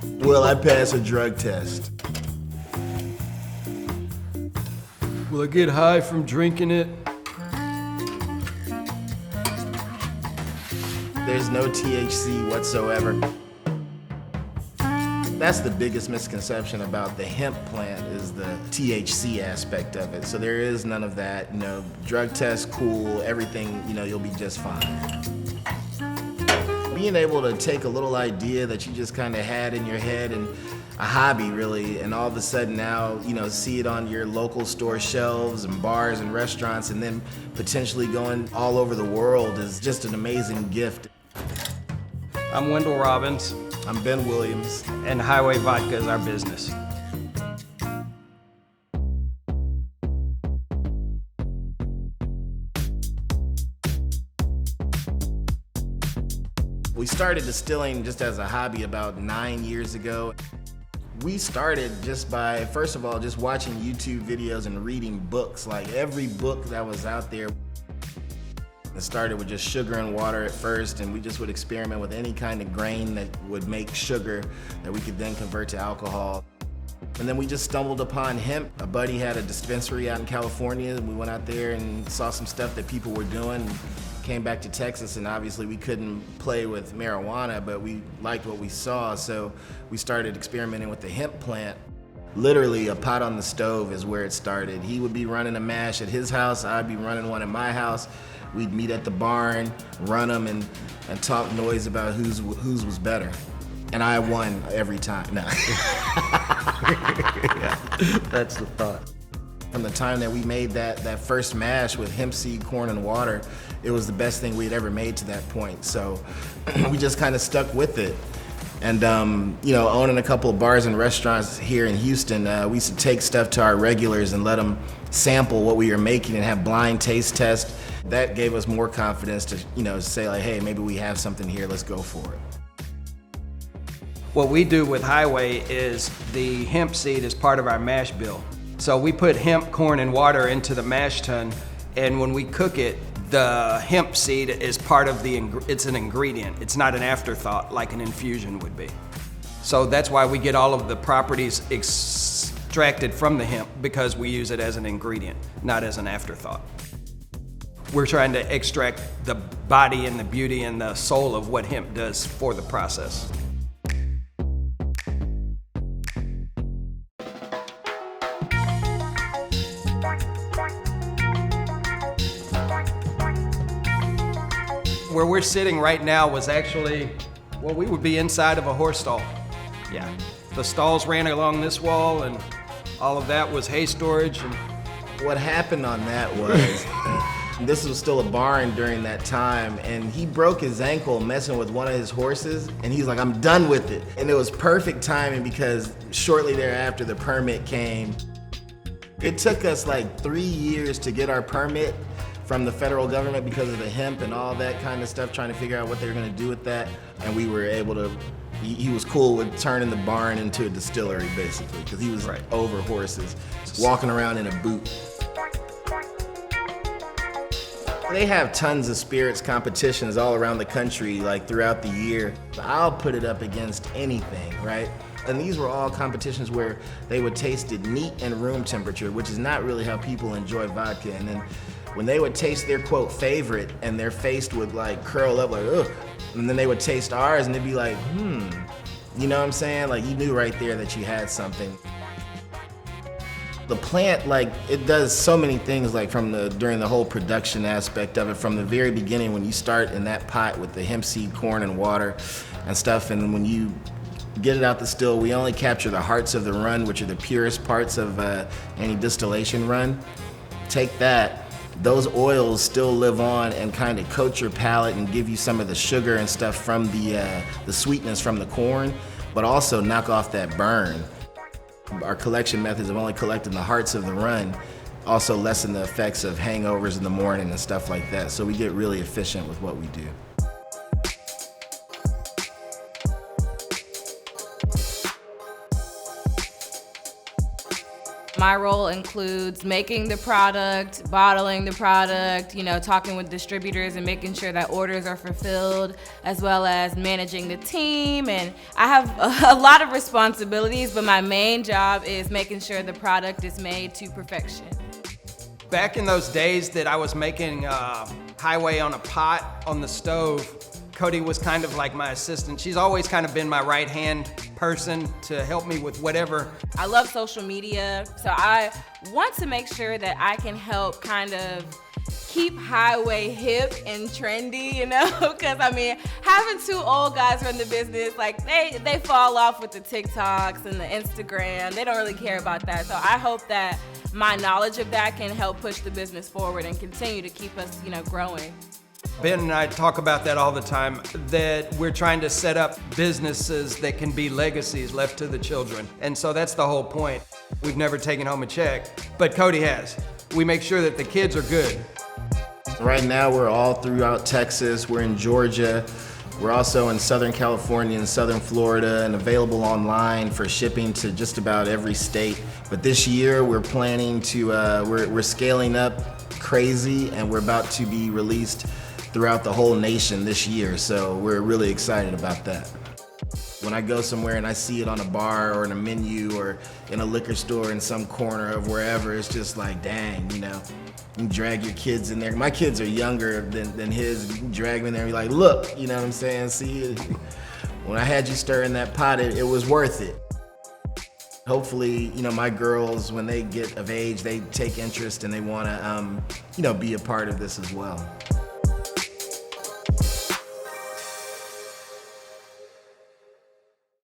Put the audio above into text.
Will I pass a drug test? Will I get high from drinking it? There's no THC whatsoever. That's the biggest misconception about the hemp plant is the THC aspect of it. So there is none of that, drug test, cool, everything, you'll be just fine. Being able to take a little idea that you just kind of had in your head and a hobby really, and all of a sudden now, see it on your local store shelves and bars and restaurants, and then potentially going all over the world is just an amazing gift. I'm Wendell Robbins, I'm Ben Williams. and Highway Vodka is our business. We started distilling just as a hobby about 9 years ago. We started just by, first of all, just watching YouTube videos and reading books, like every book that was out there. It started with just sugar and water at first, and we just would experiment with any kind of grain that would make sugar that we could then convert to alcohol. And then we just stumbled upon hemp. A buddy had a dispensary out in California, and we went out there and saw some stuff that people were doing. Came back to Texas, and obviously we couldn't play with marijuana, but we liked what we saw, so we started experimenting with the hemp plant. Literally, a pot on the stove is where it started. He would be running a mash at his house, I'd be running one at my house. We'd meet at the barn, run them, and talk noise about whose was better. And I won every time. No. Yeah, that's the thought. From the time that we made that first mash with hemp seed, corn, and water, it was the best thing we had ever made to that point. So we just kind of stuck with it. And owning a couple of bars and restaurants here in Houston, we used to take stuff to our regulars and let them sample what we were making and have blind taste tests. That gave us more confidence to, say like, hey, maybe we have something here, let's go for it. What we do with Highway is the hemp seed is part of our mash bill. So we put hemp, corn, and water into the mash tun, and when we cook it, the hemp seed is part of it's an ingredient. It's not an afterthought like an infusion would be. So that's why we get all of the properties extracted from the hemp, because we use it as an ingredient, not as an afterthought. We're trying to extract the body and the beauty and the soul of what hemp does for the process. Where we're sitting right now was actually, we would be inside of a horse stall. Yeah, the stalls ran along this wall, and all of that was hay storage. And what happened on that was, this was still a barn during that time, and he broke his ankle messing with one of his horses, and he's like, I'm done with it. And it was perfect timing because shortly thereafter the permit came. It took us like 3 years to get our permit from the federal government because of the hemp and all that kind of stuff, trying to figure out what they were gonna do with that. And we were able to, he was cool with turning the barn into a distillery basically, because he was over horses, walking around in a boot. They have tons of spirits competitions all around the country, like throughout the year. I'll put it up against anything, right? And these were all competitions where they would taste it neat and room temperature, which is not really how people enjoy vodka. And then when they would taste their quote favorite and their face would like curl up like, ugh, and then they would taste ours and they'd be like, you know what I'm saying? Like you knew right there that you had something. The plant, like, it does so many things, like during the whole production aspect of it, from the very beginning when you start in that pot with the hemp seed, corn, and water and stuff, and when you get it out the still, we only capture the hearts of the run, which are the purest parts of any distillation run. Take that, those oils still live on and kind of coat your palate and give you some of the sugar and stuff from the sweetness from the corn, but also knock off that burn. Our collection methods of only collecting the hearts of the run also lessen the effects of hangovers in the morning and stuff like that. So we get really efficient with what we do. My role includes making the product, bottling the product, talking with distributors and making sure that orders are fulfilled, as well as managing the team. And I have a lot of responsibilities, but my main job is making sure the product is made to perfection. Back in those days that I was making Highway on a pot on the stove, Cody was kind of like my assistant. She's always kind of been my right-hand person to help me with whatever. I love social media, so I want to make sure that I can help kind of keep Highway hip and trendy, because having two old guys run the business, like they fall off with the TikToks and the Instagram. They don't really care about that. So I hope that my knowledge of that can help push the business forward and continue to keep us, growing. Ben and I talk about that all the time, that we're trying to set up businesses that can be legacies left to the children. And so that's the whole point. We've never taken home a check, but Cody has. We make sure that the kids are good. Right now, we're all throughout Texas. We're in Georgia. We're also in Southern California and Southern Florida, and available online for shipping to just about every state. But this year, we're planning to, we're scaling up crazy, and we're about to be released throughout the whole nation this year. So we're really excited about that. When I go somewhere and I see it on a bar or in a menu or in a liquor store in some corner of wherever, it's just like, dang, you drag your kids in there. My kids are younger than his. You can drag them in there and be like, look, you know what I'm saying? See, when I had you stirring that pot, it was worth it. Hopefully, my girls, when they get of age, they take interest and they want to, be a part of this as well.